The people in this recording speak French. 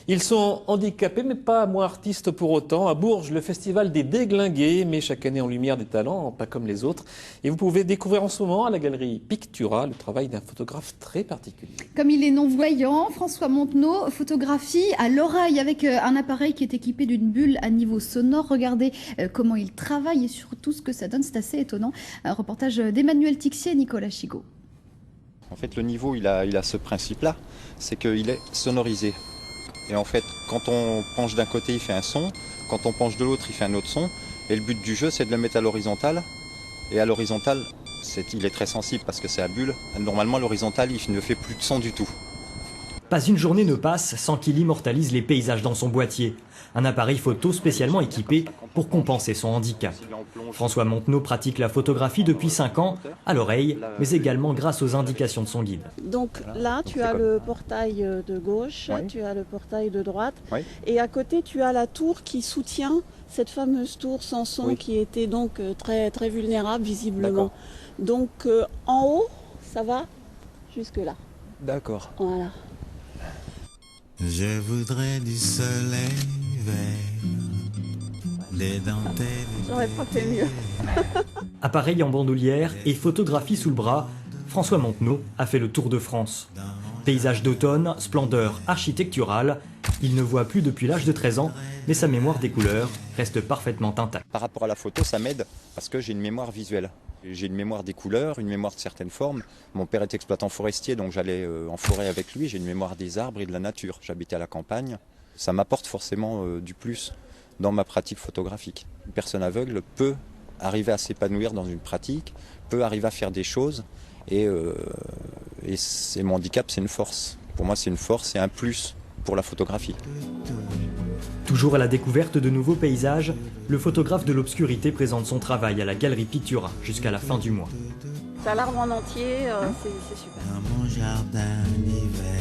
Ils sont handicapés, mais pas moins artistes pour autant. À Bourges, le festival des Déglingués met chaque année en lumière des talents, pas comme les autres. Et vous pouvez découvrir en ce moment à la galerie Pictura le travail d'un photographe très particulier. Comme il est non-voyant, François Montenot photographie à l'oreille avec un appareil qui est équipé d'une bulle à niveau sonore. Regardez comment il travaille et surtout ce que ça donne, c'est assez étonnant. Un reportage d'Emmanuel Tixier et Nicolas Chigot. En fait, le niveau, il a ce principe-là, c'est qu'il est sonorisé. Et en fait, quand on penche d'un côté, il fait un son. Quand on penche de l'autre, il fait un autre son. Et le but du jeu, c'est de le mettre à l'horizontale. Et à l'horizontale, il est très sensible parce que c'est à bulle. Normalement, à l'horizontale, il ne fait plus de son du tout. Pas une journée ne passe sans qu'il immortalise les paysages dans son boîtier. Un appareil photo spécialement équipé pour compenser son handicap. François Montenot pratique la photographie depuis 5 ans, à l'oreille, mais également grâce aux indications de son guide. Donc là, tu as le portail de gauche, oui. Tu as le portail de droite, oui. Et à côté, tu as la tour qui soutient cette fameuse tour Samson, oui. Qui était donc très, très vulnérable visiblement. Donc en haut, ça va jusque là. D'accord. Voilà. Je voudrais du soleil vert, des dentelles. J'aurais pas fait mieux. Appareil en bandoulière et photographie sous le bras, François Montenot a fait le tour de France. Paysage d'automne, splendeur architecturale, il ne voit plus depuis l'âge de 13 ans, mais sa mémoire des couleurs reste parfaitement intacte. Par rapport à la photo, ça m'aide parce que j'ai une mémoire visuelle. J'ai une mémoire des couleurs, une mémoire de certaines formes. Mon père est exploitant forestier, donc j'allais en forêt avec lui. J'ai une mémoire des arbres et de la nature. J'habitais à la campagne. Ça m'apporte forcément du plus dans ma pratique photographique. Une personne aveugle peut arriver à s'épanouir dans une pratique, peut arriver à faire des choses. Et mon handicap, c'est une force. Pour moi, c'est une force et un plus pour la photographie. Toujours à la découverte de nouveaux paysages, le photographe de l'obscurité présente son travail à la galerie Pictura jusqu'à la fin du mois. T'as l'arbre en entier, c'est super. Dans mon jardin d'hiver.